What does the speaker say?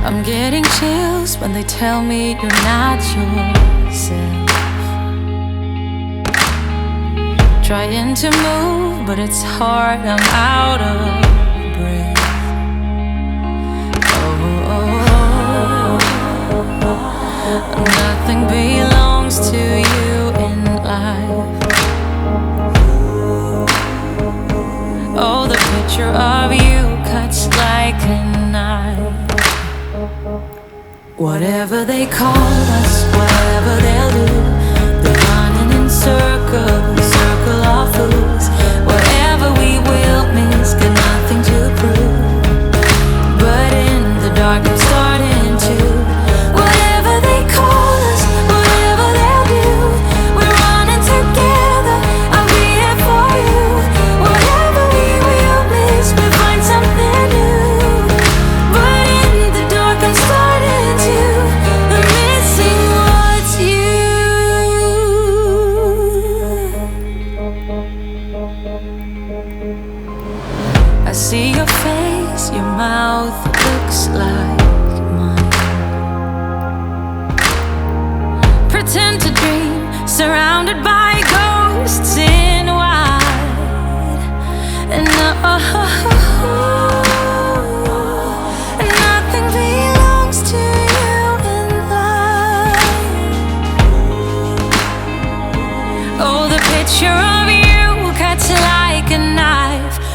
I'm getting chills when they tell me you're not yourself. Trying to move, but it's hard, I'm out of breath. Nothing belongs to you in life. Oh, the picture of you cuts like a knife. Whatever they call us, whatever they'll do, they're running in circles